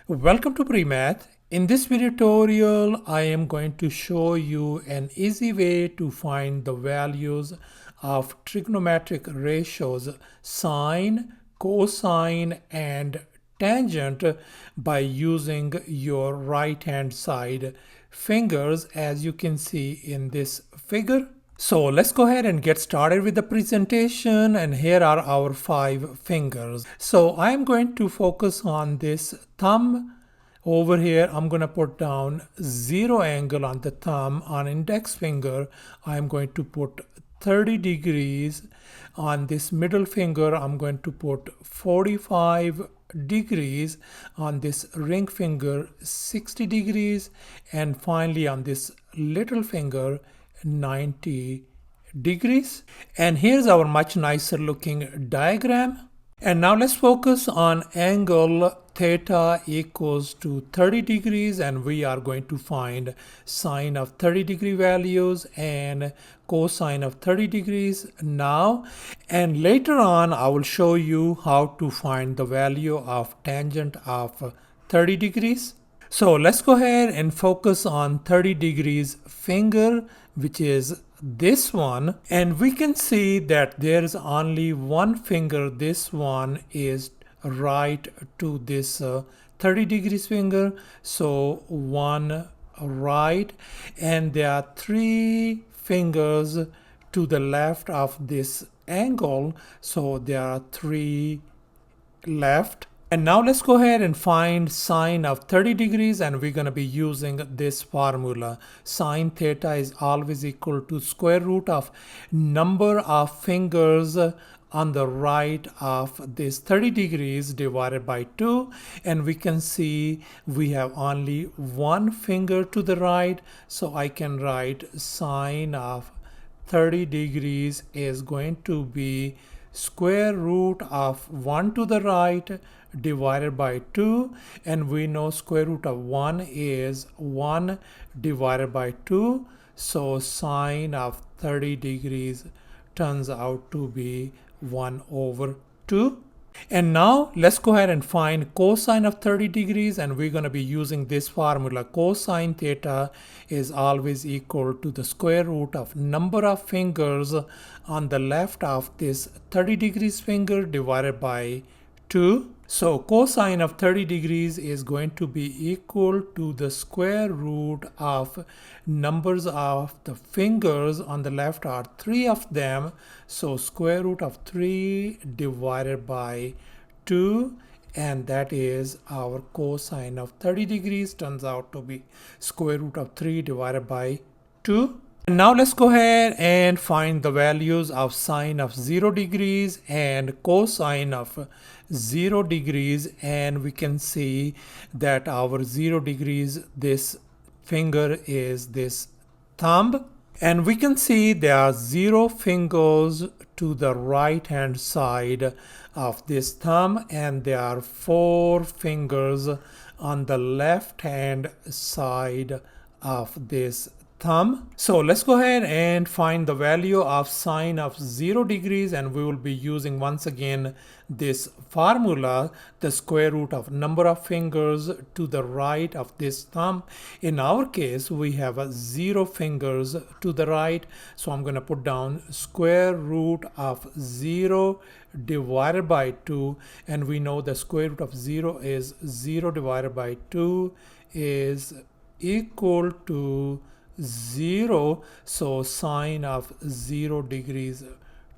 Welcome to PreMath. In this video tutorial, I am going to show you an easy way to find the values of trigonometric ratios sine, cosine, and tangent by using your right hand side fingers, as you can see in this figure. So let's go ahead and get started with the presentation, and here are our 5 fingers. So I'm going to focus on this thumb. Over here I'm going to put down 0 angle on the thumb. On index finger I'm going to put 30 degrees. On this middle finger I'm going to put 45 degrees. On this ring finger 60 degrees, and finally on this little finger 90 degrees. And here's our much nicer looking diagram. And now let's focus on angle theta equals to 30 degrees, and we are going to find sine of 30 degree values and cosine of 30 degrees now. And later on I will show you how to find the value of tangent of 30 degrees. So let's go ahead and focus on 30 degrees finger, which is this one, and we can see that there is only one finger. This one is right to this 30 degrees finger, so one right, and there are 3 fingers to the left of this angle, so there are 3 left. And now let's go ahead and find sine of 30 degrees, and we're going to be using this formula. Sine theta is always equal to square root of number of fingers on the right of this 30 degrees divided by 2. And we can see we have only one finger to the right, so I can write sine of 30 degrees is going to be square root of 1 to the right divided by 2, and we know square root of 1 is 1 divided by 2, so sine of 30 degrees turns out to be 1 over 2. And now let's go ahead and find cosine of 30 degrees, and we're going to be using this formula. Cosine theta is always equal to the square root of number of fingers on the left of this 30 degrees finger divided by 2. So cosine of 30 degrees is going to be equal to the square root of numbers of the fingers on the left are 3 of them, so square root of 3 divided by 2, and that is our cosine of 30 degrees turns out to be square root of 3 divided by 2. And now let's go ahead and find the values of sine of 0 degrees and cosine of 0 degrees, and we can see that our 0 degrees, this finger is this thumb, and we can see there are 0 fingers to the right hand side of this thumb, and there are 4 fingers on the left hand side of this thumb. So let's go ahead and find the value of sine of 0 degrees, and we will be using once again this formula, the square root of number of fingers to the right of this thumb. In our case we have 0 fingers to the right, so I'm going to put down square root of 0 divided by 2, and we know the square root of 0 is 0 divided by 2 is equal to 0, so sine of 0 degrees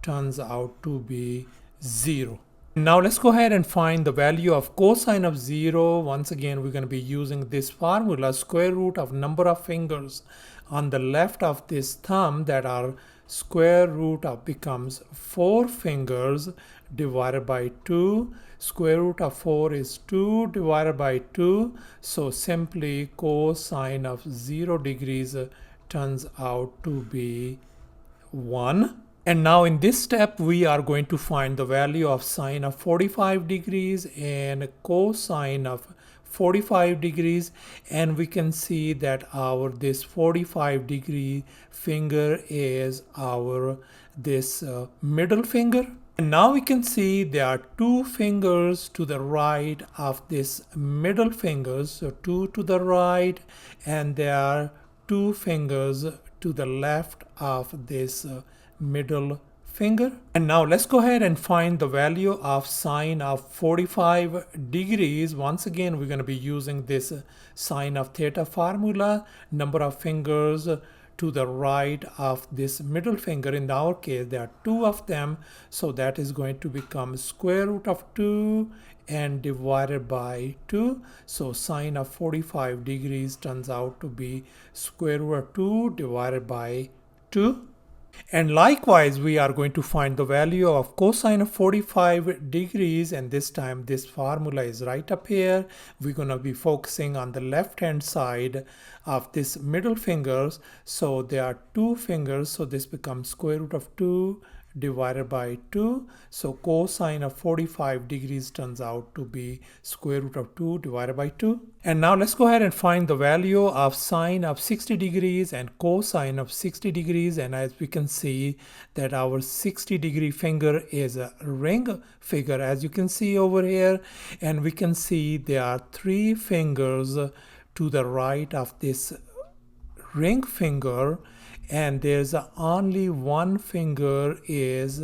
turns out to be 0. Now let's go ahead and find the value of cosine of 0. Once again we're going to be using this formula, square root of number of fingers on the left of this thumb, that are square root of becomes 4 fingers divided by 2. Square root of 4 is 2 divided by 2, so simply cosine of 0 degrees turns out to be 1. And now in this step we are going to find the value of sine of 45 degrees and cosine of 45 degrees, and we can see that our this 45 degree finger is our this middle finger. And now we can see there are two fingers to the right of this middle finger. So two to the right, and there are two fingers to the left of this middle finger. And now let's go ahead and find the value of sine of 45 degrees. Once again, we're going to be using this sine of theta formula. Number of fingers to the right of this middle finger. In our case, there are two of them, so that is going to become square root of 2 and divided by 2. So sine of 45 degrees turns out to be square root of 2 divided by 2. And likewise, we are going to find the value of cosine of 45 degrees, and this time this formula is right up here. We're going to be focusing on the left hand side of this middle fingers. So there are two fingers, so this becomes square root of 2 divided by 2. So cosine of 45 degrees turns out to be square root of 2 divided by 2. And now let's go ahead and find the value of sine of 60 degrees and cosine of 60 degrees. And as we can see that our 60 degree finger is a ring figure, as you can see over here. And we can see there are three fingers to the right of this ring finger, and there's only one finger is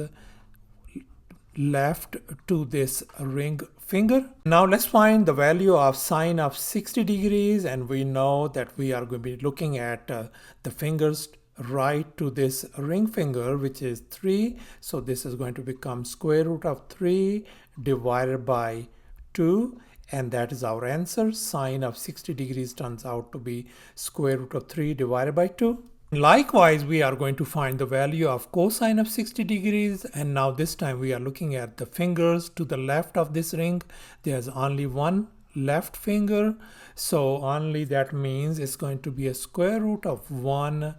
left to this ring finger. Now let's find the value of sine of 60 degrees, and we know that we are going to be looking at the fingers right to this ring finger, which is 3. So this is going to become square root of 3 divided by 2. And that is our answer. Sine of 60 degrees turns out to be square root of 3 divided by 2. Likewise, we are going to find the value of cosine of 60 degrees. And now this time we are looking at the fingers to the left of this ring. There's only one left finger. So only that means it's going to be a square root of 1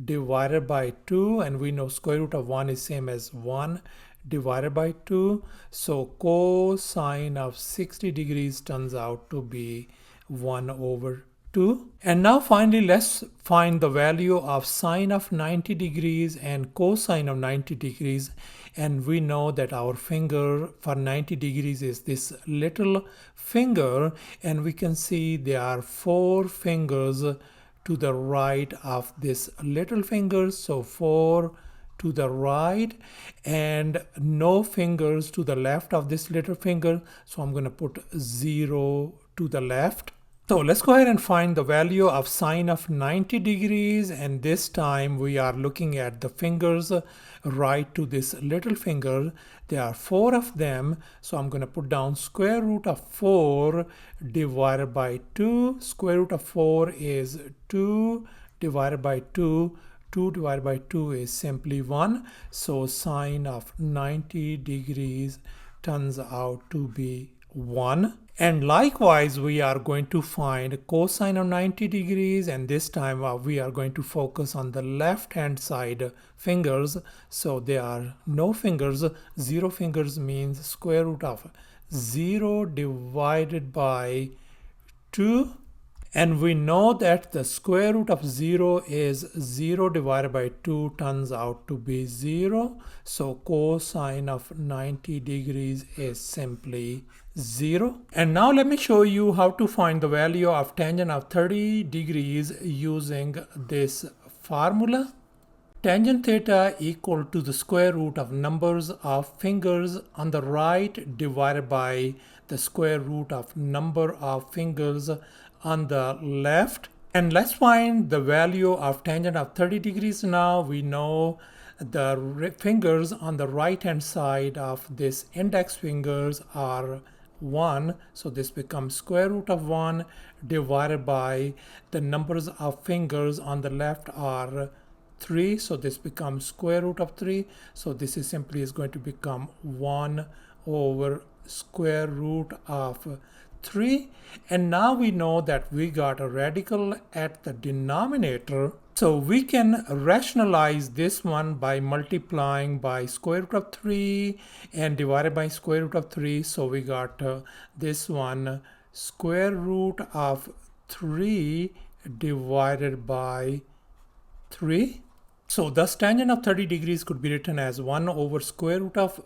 divided by 2. And we know square root of 1 is same as 1 divided by 2. So cosine of 60 degrees turns out to be 1 over 2. And now finally, let's find the value of sine of 90 degrees and cosine of 90 degrees. And we know that our finger for 90 degrees is this little finger. And we can see there are 4 fingers to the right of this little finger. So 4 to the right and no fingers to the left of this little finger. So I'm going to put 0 to the left. So let's go ahead and find the value of sine of 90 degrees. And this time we are looking at the fingers right to this little finger. There are 4 of them. So I'm going to put down square root of 4 divided by 2. Square root of 4 is 2 divided by 2. 2 divided by 2 is simply 1. So sine of 90 degrees turns out to be 1. And likewise, we are going to find cosine of 90 degrees. And this time we are going to focus on the left hand side fingers. So there are no fingers. 0 fingers means square root of 0 divided by 2. And we know that the square root of 0 is 0 divided by 2 turns out to be 0. So cosine of 90 degrees is simply 0. And now let me show you how to find the value of tangent of 30 degrees using this formula. Tangent theta equal to the square root of numbers of fingers on the right divided by the square root of number of fingers on the left. And let's find the value of tangent of 30 degrees now. We know the fingers on the right hand side of this index fingers are 1. So this becomes square root of 1 divided by the numbers of fingers on the left are 3. So this becomes square root of 3. So this is simply is going to become 1 over square root of 3. And now we know that we got a radical at the denominator. So we can rationalize this one by multiplying by square root of 3 and divided by square root of 3. So we got this one square root of 3 divided by 3. So thus tangent of 30 degrees could be written as 1 over square root of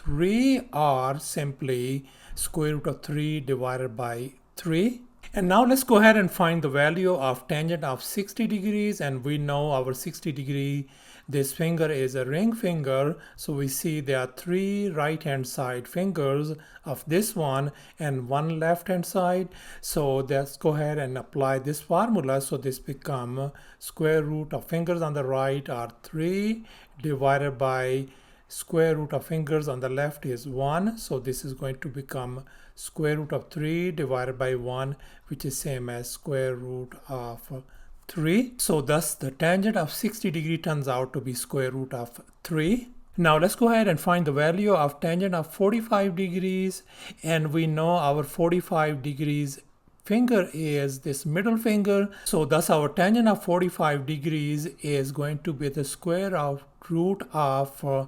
3 are simply square root of 3 divided by 3. And now let's go ahead and find the value of tangent of 60 degrees, and we know our 60 degree, this finger is a ring finger, so we see there are 3 right hand side fingers of this one and 1 left hand side. So let's go ahead and apply this formula. So this become square root of fingers on the right are 3 divided by square root of fingers on the left is 1. So this is going to become square root of 3 divided by 1, which is same as square root of 3. So thus the tangent of 60 degree turns out to be square root of 3. Now let's go ahead and find the value of tangent of 45 degrees, and we know our 45 degrees finger is this middle finger. So thus our tangent of 45 degrees is going to be the square of root of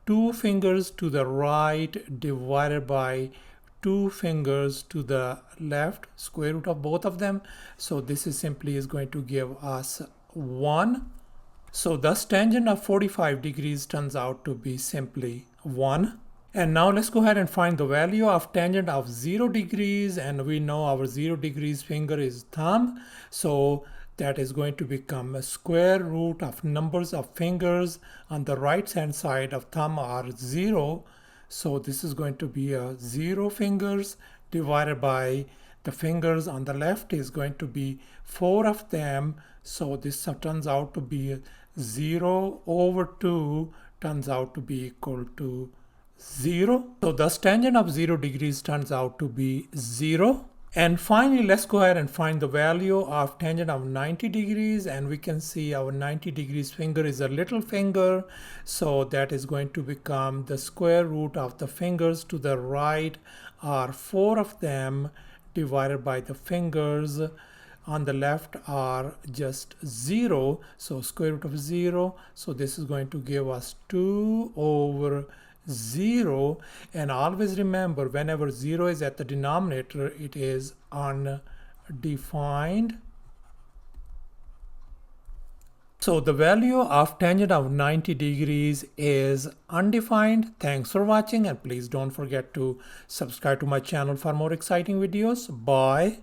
2 fingers to the right divided by 2 fingers to the left, square root of both of them. So this is simply is going to give us 1. So thus tangent of 45 degrees turns out to be simply 1. And now let's go ahead and find the value of tangent of 0 degrees, and we know our 0 degrees finger is thumb. So that is going to become a square root of numbers of fingers on the right hand side of thumb are 0. So this is going to be a 0 fingers divided by the fingers on the left is going to be 4 of them. So this turns out to be 0 over 2 turns out to be equal to 0. So thus tangent of 0 degrees turns out to be 0. And finally, let's go ahead and find the value of tangent of 90 degrees, and we can see our 90 degrees finger is a little finger, so that is going to become the square root of the fingers to the right are 4 of them divided by the fingers on the left are just 0, so square root of 0. So this is going to give us 2 over 0, and always remember whenever 0 is at the denominator it is undefined. So the value of tangent of 90 degrees is undefined. Thanks for watching, and please don't forget to subscribe to my channel for more exciting videos. Bye.